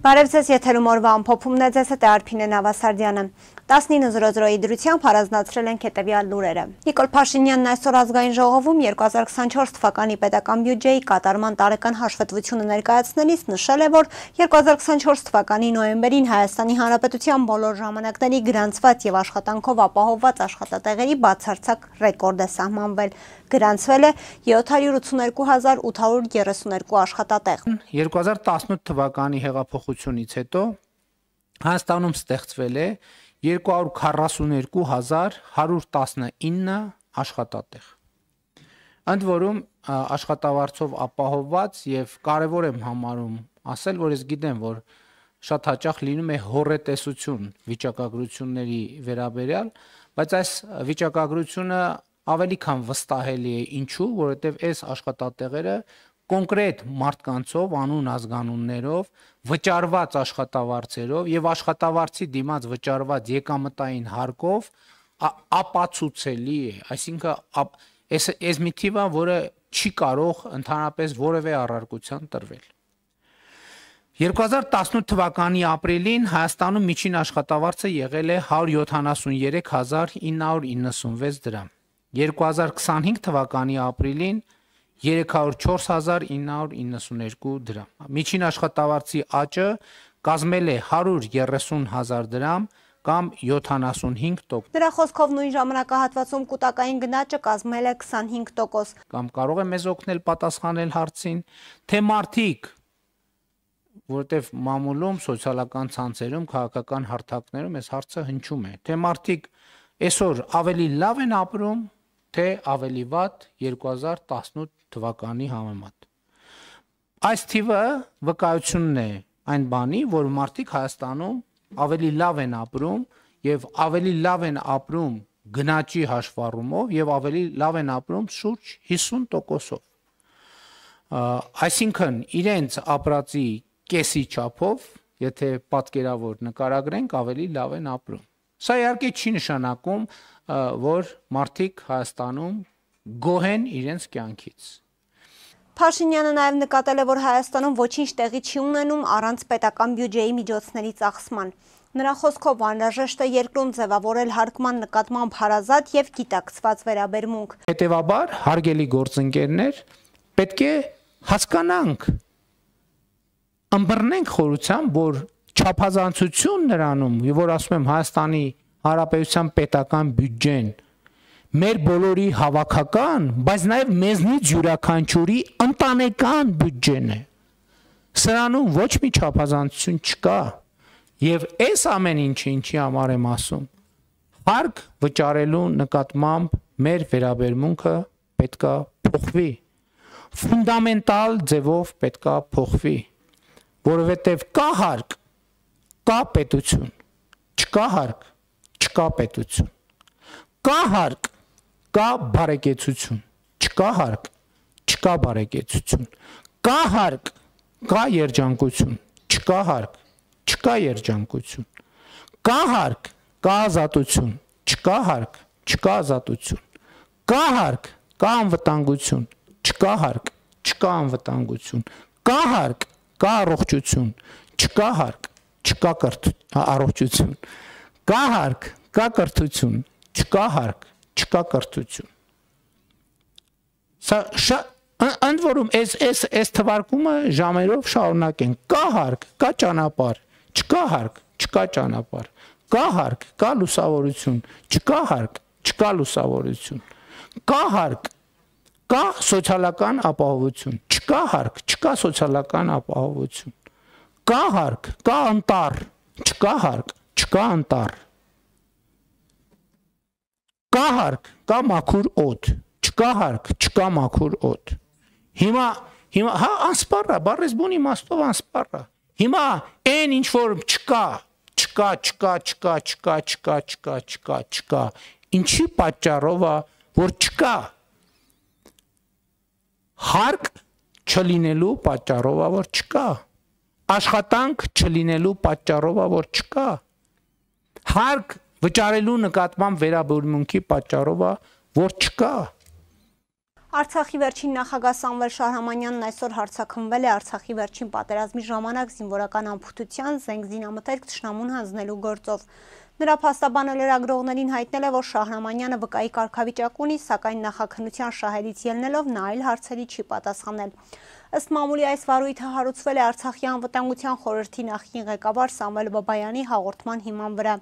Բարև ձեզ, եթերում օրվա ամփոփումն է, ձեզ հետ է Արփինե Նավասարդյանը։ 19:00-ի դրությամբ առանձնացրել ենք հետևյալ լուրերը։ Նիկոլ Փաշինյանն այսօր ազգային ժողովում 2024 թվականի պետական բյուջեի կատարման տարեկան հաշվետվությունը ներկայացնելիս նշել է, որ 2024 թվականի նոյեմբերին Հայաստանի Հանրապետության բոլոր ժամանակների գրանցված եւ աշխատանքով ապահովված աշխատատեղերի բացարձակ ռեկորդ է սահմանվել։ Գրանցվել է 782.832 աշխատատեղ։ 2018 թվականի հեղափոխությունից հետո Հայաստանում ստեղծվել է 242.119 աշխատատեղ։ Ընդ որում աշխատավարձով ապահովված եւ կարեւոր եմ համարում ասել, որ ես գիտեմ, որ շատ հաճախ լինում է հոռետեսություն վիճակագրությունների վերաբերյալ, բայց այս վիճակագրությունը ավելի քան վստահելի է, ինչու, որովհետև այս աշխատատեղերը կոնկրետ մարդկանցով, անուն ազգանուններով, վճարված աշխատավարձերով եւ աշխատավարձի դիմաց վճարված եկամտային հարկով ապացուցելի է, այսինքն այս մի թիվը, որը չի կարող ընդհանրապես որևէ առարկության տրվել։ 2018 թվականի ապրիլին Հայաստանում միջին աշխատավարձը եղել է 173.996 դրամ։ 2025 թվականի ապրիլին 304.992 դրամ։ Միջին աշխատավարձի աճը կազմել է 130.000 դրամ կամ 75%։ Նրա խոսքով նույն ժամանակահատվածում կൂട്ടակային գնաճը կազմել է 25%։ Կամ կարող է մեզ օգնել պատասխանել հարցին, թե մարդիկ, որտեղ մամուլում, սոցիալական ցանցերում, քաղաքական հարթակներում այս հարցը հնչում է, թե մարդիկ այսօր ավելի լավ են ապրում, թե ավելի վատ 2018 թվականի համեմատ։ Այս թիվը վկայությունն է այն բանի, որ մարդիկ Հայաստանում ավելի լավ են ապրում եւ ավելի լավ են ապրում գնաճի հաշվառումով եւ ավելի լավ են ապրում շուրջ 50%-ով։ Այսինքն իրենց ապրածի կեսի չափով, եթե պատկերավոր նկարագրենք, ավելի լավ են ապրում։ Սա իհարկե չի նշանակում, որ մարդիկ Հայաստանում գոհ են իրենց կյանքից։ Փաշինյանը նաև նկատել է, որ Հայաստանում ոչինչ տեղի չի ունենում առանց պետական բյուջեի միջոցների ծախսման։ Նրա խոսքով անհրաժեշտ է երկրում ձևավորել հարկման նկատմամբ հարազատ եւ գիտակցված վերաբերմունք։ Հետևաբար, հարգելի գործընկերներ, պետք է հասկանանք, ըմբռնենք խորությամբ, որ չափազանցություն նրանում, որ ասում եմ Հայաստանի Հանրապետության պետական բյուջեն մեր բոլորի հավաքական, բայց նաև մեզնից յուրաքանչյուրի ընտանեկան բյուջեն է։ Սրանում ոչ մի չափազանցություն չկա, եւ այս ամեն ինչի համար եմ ասում, հարկ վճարելու նկատմամբ մեր վերաբերմունքը պետքա փոխվի, ֆունդամենտալ ձևով պետքա փոխվի, որովհետեւ կա հարկ, կա պետություն, չկա հարկ, չկա պետություն, կա հարկ, կա բարեկեցություն, չկա հարկ, չկա բարեկեցություն, կա հարկ, կա երջանկություն, չկա հարկ, չկա երջանկություն, կա հարկ, կա ազատություն, չկա հարկ, չկա ազատություն, կա հարկ, կա անվտանգություն, չկա հարկ, չկա անվտանգություն, կա հարկ, կա առողջություն, չկա հարկ, չկա առողջություն, կա հարկ, կա կրթություն, չկա հարկ, չկա կրթություն։ Սա ընդ որում այս թվարկումը ժամերով շարունակենք, կա հարկ, կա ճանապարհ, չկա հարկ, չկա ճանապարհ, կա հարկ, կա լուսավորություն, չկա հարկ, չկա լուսավորություն, կա հարկ, կա սոցիալական ապահովություն, չկա հարկ, չկա սոցիալական ապահովություն, կա հարկ, կա անտառ, չկա հարկ, չկա անտառ, կա հարկ, կա մաքուր օդ, չկա հարկ, չկա մաքուր օդ։ Հիմա հա անսպառ է, բառես բուն իմաստով անսպառ է։ Հիմա այն ինչ որ չկա, ինչի պատճառով է, որ չկա։ Հարկ չլինելու պատճառով է, որ չկա։ Աշխատանք չլինելու պատճառով է, որ չկա։ Հարկ վճարելու նկատմամբ վերաբերմունքի պատճառով է, որ չկա։ Արցախի վերջին նախագահ Սամվել Շահրամանյանն այսօր հարձակվել է Արցախի վերջին պատերազմի ժամանակ զինվորական անփութության զենք զինամթերք թշնամուն հանձնելու գործով։ Նրա փաստաբանը լրագրողներին հայտնել է, որ Շահրամանյանը վկայի կարգավիճակ ունի, սակայն նախաքննության շահերից ելնելով նա այլ հարցերի չի պատասխանել։ Ըստ մամուլի այս վարույթը հարուցվել է Արցախի անվտանգության խորհրդի նախկին ղեկավար Սամվել Բաբայանի հաղորդման հիման վրա։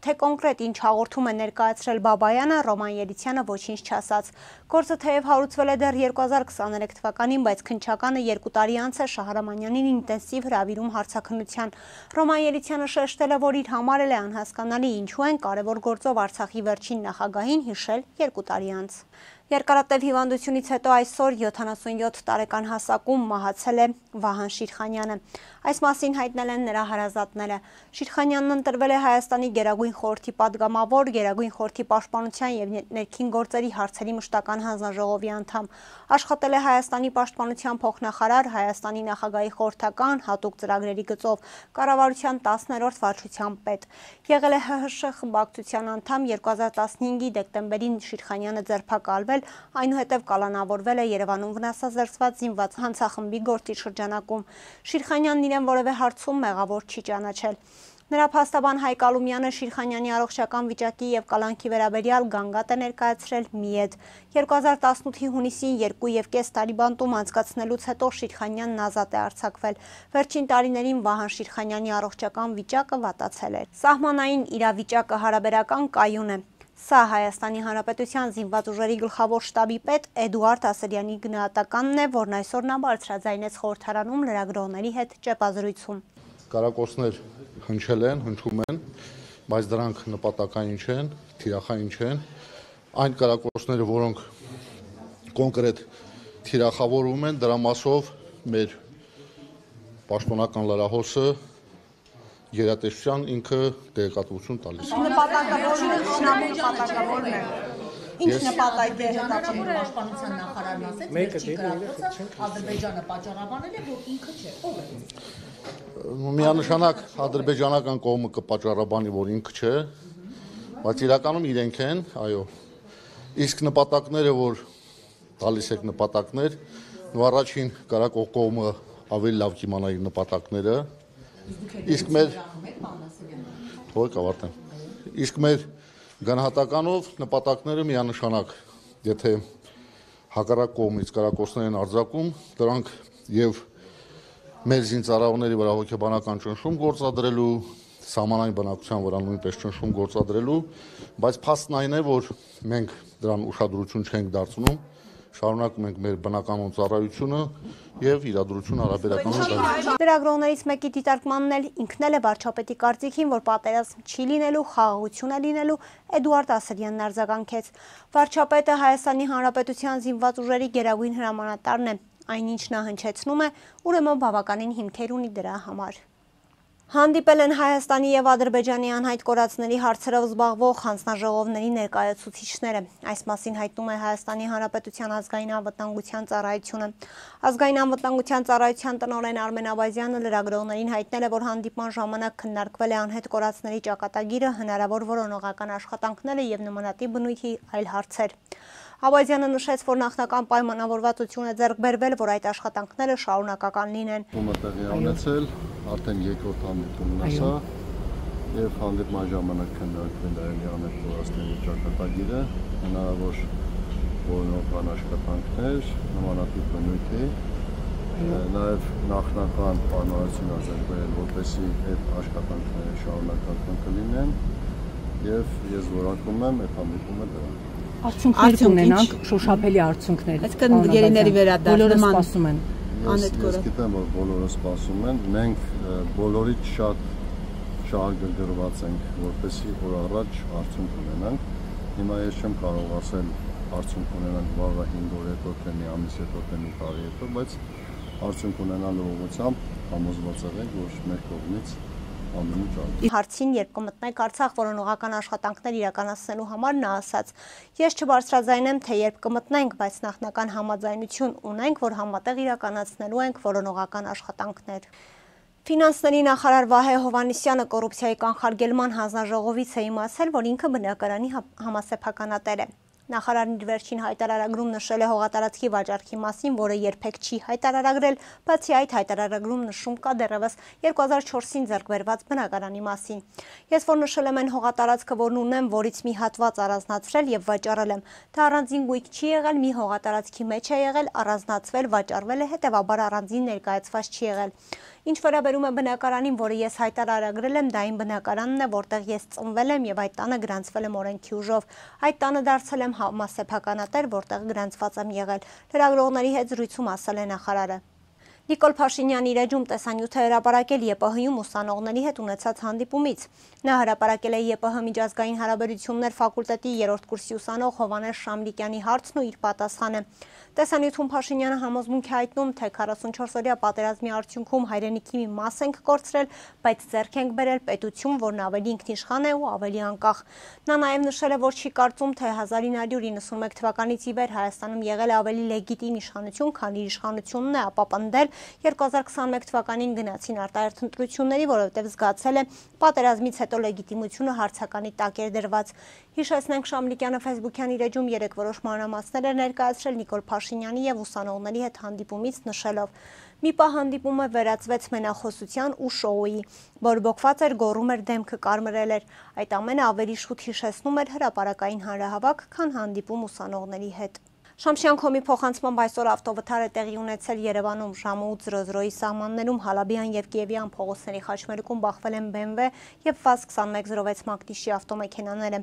Թե կոնկրետ ինչ հաղորդում է ներկայացրել Բաբայանը, Ռոման Ելիցյանը ոչինչ չասաց։ Գործը թեև հարուցվել է դեռ 2023 թվականին, բայց քննչականը 2 տարի անց է Շահրամանյանին ինտենսիվ հրավիրում հարցաքննության։ Ռոման Ելիցյանը շեշտել է, որ իր համար էլ է անհասկանալի ինչու են կարևոր գործով Արցախի վերջին նախագահին հիշել 2 տարի անց։ Երկարատև հիվանդությունից հետո այսօր 77 տարեկան հասակում մահացել է Վահան Շիրխանյանը։ Այս մասին հայտնել են նրա հարազատները։ Շիրխանյանն ընտրվել է Հայաստանի Գերագույն խորհրդի պատգամավոր, Գերագույն խորհրդի պաշտպանության եւ ներքին գործերի հարցերի մշտական հանձնաժողովի անդամ։ Աշխատել է Հայաստանի պաշտպանության փոխնախարար, Հայաստանի նախագահի խորհրդական հատուկ ծրագրերի գծով, կառավարության 10-րդ վարչության պետ։ Եղել է ՀՀՇ խմբակցության անդամ, 2015-ի դեկտեմբերին Շիրխանյանը ձերբակալվել, այնուհետև կալանավորվել է Երևանում վնասազերծված զինված հանցախմբի գործի շրջանակում։ Շիրխանյանն իրեն որևէ հարցում մեղավոր չի ճանաչել։ Նրա փաստաբան Հայկ Ալումյանը Շիրխանյանի առողջական վիճակի եւ կալանքի վերաբերյալ գանգատ է ներկայացրել ՄԻԵԴ։ 2018-ի հունիսին 2.5 տարի բանտում անցկացնելուց հետո Շիրխանյանն ազատ է արձակվել։ Վերջին տարիներին Վահան Շիրխանյանի առողջական վիճակը վատացել է։ Սահմանային իրավիճակը հարաբերական կայուն է։ Սա Հայաստանի Հանրապետության զինված ուժերի գլխավոր շտաբի պետ Էդուարդ Ասրյանի գնահատականն է, որն այսօր նա բարձրաձայնեց խորհրդարանում լրագրողների հետ ճեպազրույցում։ Կարակոսներ հնչել են, հնչում են, բայց դրանք նպատակային չեն, թիրախային չեն։ Այն կարակոսները, որոնք կոնկրետ թիրախավորում են, դրա մասով մեր պաշտոնական լրահոսը գերատեսչության ինքը տեղեկատվություն տալիս։ Նպատակավորն է։ Ինչ նպատակ է պաշտպանության նախարարն ասեց, վերջին կրակոցը Ադրբեջանը պատճառաբանել է, որ ինքը չէ, ով է։ Միանշանակ ադրբեջանական կողմը կպատճառաբանի, որ ինքը չէ, բայց իրականում իրենք են, այո։ Իսկ նպատակները, որ տալիս եք նպատակներ, ու առաջին կարակող կողմը ավելի լավ կիմանա իր նպատակները, իսկ մեր գնահատականով նպատակները միանշանակ, եթե հակառակ կողմից կարակոսներ են արձակում, դրանք եւ մեր զինծառայողների վրա հոգեբանական ճնշում գործադրելու, սահմանային բնակության վրա նույնպես ճնշում գործադրելու, բայց փաստն այն է, որ մենք դրան ուշադրություն չենք դարձնում, շարունակում ենք մեր բնականոն ծառայությունը եւ իրադրությունը հարաբերական։ Լրագրողներից մեկի դիտարկմանն էլ ինքն էլ է վարչապետի կարծիքին, որ պատերազմ չի լինելու, խաղաղություն է լինելու, Էդուարդ Ասրյանն արձագանքեց։ Վարչապետը Հայաստանի Հանրապետության զինված ուժերի գերագույն հրամանատարն է, այնինչ նա հնչեցնում է, ուրեմն բավականին հիմքեր ունի դրա համար։ Հանդիպել են Հայաստանի եւ Ադրբեջանի անհայտ կորածների հարցերով զբաղվող հանձնաժողովների ներկայացուցիչները։ Այս մասին հայտնում է Հայաստանի Հանրապետության ազգային անվտանգության ծառայությունը։ Ազգային անվտանգության ծառայության տնօրեն Արմեն Աբազյանը լրագրողներին հայտնել է, որ հանդիպման ժամանակ քննարկվել է անհայտ կորածների ճակատագիրը, հնարավոր որոնողական աշխատանքները եւ նմանատիպ բնույթի այլ հարցեր։ Աբազյանը նշեց, որ նախնական պայմանավորվածություն է ձեռք բերվել, որ այդ աշխատանքները շարունակական լինեն։ Տեղի ունեցել արդեն երկրորդ հանդիպումն է սա եւ հանդիպման ժամանակ քննարկվել է անհայտ կորածների ճակատագիրը, հնարավոր որոնողական աշխատանքներ, նմանատիպ բնույթի, նաեւ նախնական պայմանավորվածություն է ձեռք բերել, որպեսզի այդ աշխատանքները շարունակական կլինեն եւ ես որակում եմ այդ հանդիպումը դրան։ Արդյունքներ կունենանք, շոշափելի արդյունքներ։ Այսինքն գերիների վերադառնալը սպասում են։ Ես գիտեմ, որ բոլորը սպասում են, մենք բոլորից շատ շահագրգռված ենք, որպեսզի օր առաջ արդյունք ունենանք։ Հիմա ես չեմ կարող ասել արդյունք ունենանք վաղը 5 օր հետո, թե մի ամիս հետո, թե մի տարի հետո, բայց արդյունք ունենալու ուղղությամբ համոզված ենք, որ մեր կողմից Հարցին, երբ կմտնեք Արցախ, որոնողական աշխատանքներ իրականացնելու համար նա ասաց. Ես չբարձրաձայնեմ, թե երբ կմտնենք, բայց նախնական համաձայնություն ունենք, որ համատեղ իրականացնելու ենք որոնողական աշխատանքներ։ Ֆինանսների նախարար Վահե Հովհաննիսյանը կոռուպցիայի կանխարգելման հանձնաժողովից է իմացել, որ ինքը բնակարանի համասեփականատեր է։ Նախարարն իր վերջին հայտարարագրում նշել է հողատարածքի վաճառքի մասին, որը երբեք չի հայտարարագրել, բացի այդ հայտարարագրում նշում կա դեռևս 2004-ին ձեռք բերված բնակարանի մասին։ Ես որ նշել եմ այն հողատարածքը, որն ունեմ, որից մի հատված առանձնացրել եւ վաճառել եմ, դա առանձին գույք չի եղել, մի հողատարածքի մեջ է եղել, առանձնացվել, վաճառվել է, հետեւաբար առանձին ներկայացված չի եղել։ Ինչ վերաբերում է բնակարանին, որը ես հայտարարագրել եմ, դա այն բնակարանն է, որտեղ ես ծնվել եմ եւ այդ տանը գրանցվել եմ օրենքի ուժով։ Այդ տանը դարձել եմ համասեփականատեր, որտեղ գրանցված եմ եղել։ Լրագրողների հետ զրույցում ասել է նախարարը։ Նիկոլ Փաշինյանը իր էջում տեսանյութ է հրապարակել ԵՊՀ-ում ուսանողների հետ ունեցած հանդիպումից։ Նա հրապարակել է ԵՊՀ միջազգային հարաբերություններ ֆակուլտետի 3-րդ կուրսի ուսանող Հովհաննես Շամլիկյանի հարցն ու իր պատասխանը։ Տեսանյութում Փաշինյանը համոզմունք է հայտնում, թե 44-օրյա պատերազմի արդյունքում հայրենիքի մի մաս ենք կորցրել, բայց ձեռք ենք բերել պետություն, որն ավելի ինքնիշխան է ու ավելի անկախ։ Նա նաև նշել է, որ չի կարծում, թե 1991 թվականից ի վեր Հայաստանում եղել է ավելի լեգիտիմ իշխանություն, քան իր իշխանությունն է, ապա պնդել 2021 թվականին գնացին արտահերթ ընտրությունների, որովհետև զգացել է պատերազմից հետո լեգիտիմությունը հարցականի տակ էր դրված։ Հիշեցնենք, Շամլիկյանը Facebook-յան իր էջում 3 որոշ մանրամասներ էր ներկայացրել Նիկոլ Փաշինյանի եւ ուսանողների հետ հանդիպումից նշելով. մի պահ հանդիպումը վերածվեց մենախոսության ու շոուի, բորբոքված էր, գոռում էր, դեմքը կարմրել էր։ Այդ ամենը ավելի շուտ հիշեցնում էր հրապարակային հանրահավաք, քան հանդիպում ուսանողների հետ։ Շամշյանքոմի փոխանցմամբ այսօր ավտովթար է տեղի ունեցել Երևանում ժամը 8:00-ի սահմաններում Հալաբյան եւ Կիևյան փողոցների խաչմերուկում բախվել են BMW եւ VAZ-2106 մակնիշի ավտոմեքենաները։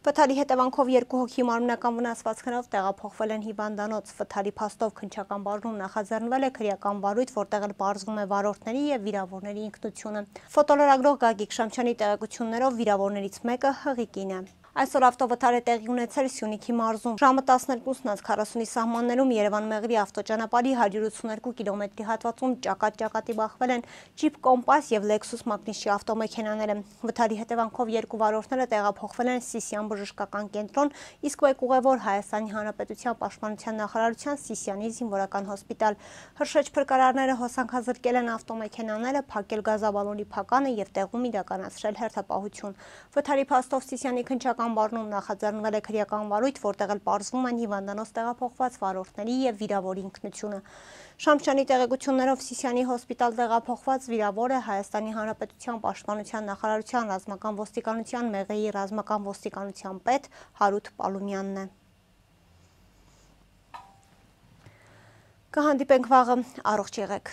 Վթարի հետևանքով 2 հոգի մարմնական վնասվածքներով տեղափոխվել են հիվանդանոց։ Վթարի փաստով քննչական բաժնում նախաձեռնվել է քրեական վարույթ, որտեղ էլ պարզվում է վարորդների եւ վիրավորների ինքնությունը։ Ֆոտոլրագրող Գագիկ Շամչյանի տեղեկություններով վիրավորներից մեկը հղիկին է։ Այսօր ավտովթար է տեղի ունեցել Սյունիքի մարզում։ Ժամը 12:40-ի սահմաններում Երևան-Մեղրի ավտոճանապարհի 182 կիլոմետրի հատվածում ճակատ-ճակատի բախվել են Jeep Compass եւ Lexus մակնիշի ավտոմեքենաները։ Վթարի հետևանքով 2 վարորդները տեղափոխվել են Սիսիան բժշկական կենտրոն, իսկ մեկ ուղևոր Հայաստանի Հանրապետության Պաշտպանության նախարարության Սիսիանի զինվորական հոսպիտալ։ Հրշեջ փրկարարները հոսանքազրկել են ավտոմեքենաները, փակել գազաբալոնի փականը եւ տեղում իրականացրել հերթապահություն։ Վթարի փաստով Սիսիանի քննչական բառնում նախաձեռնվել է քրեական վարույթ, որտեղ էլ պարզվում են հիվանդանոց տեղափոխված վարորդների եւ վիրավորի ինքնությունը։ Շամչյանի տեղեկություններով Սիսիանի հոսպիտալ տեղափոխված վիրավորը Հայաստանի Հանրապետության Պաշտպանության նախարարության ռազմական ոստիկանության Մեղրիի ռազմական ոստիկանության պետ Հարութ Պալումյանն է։ Կհանդիպենք վաղը, առողջ եղեք։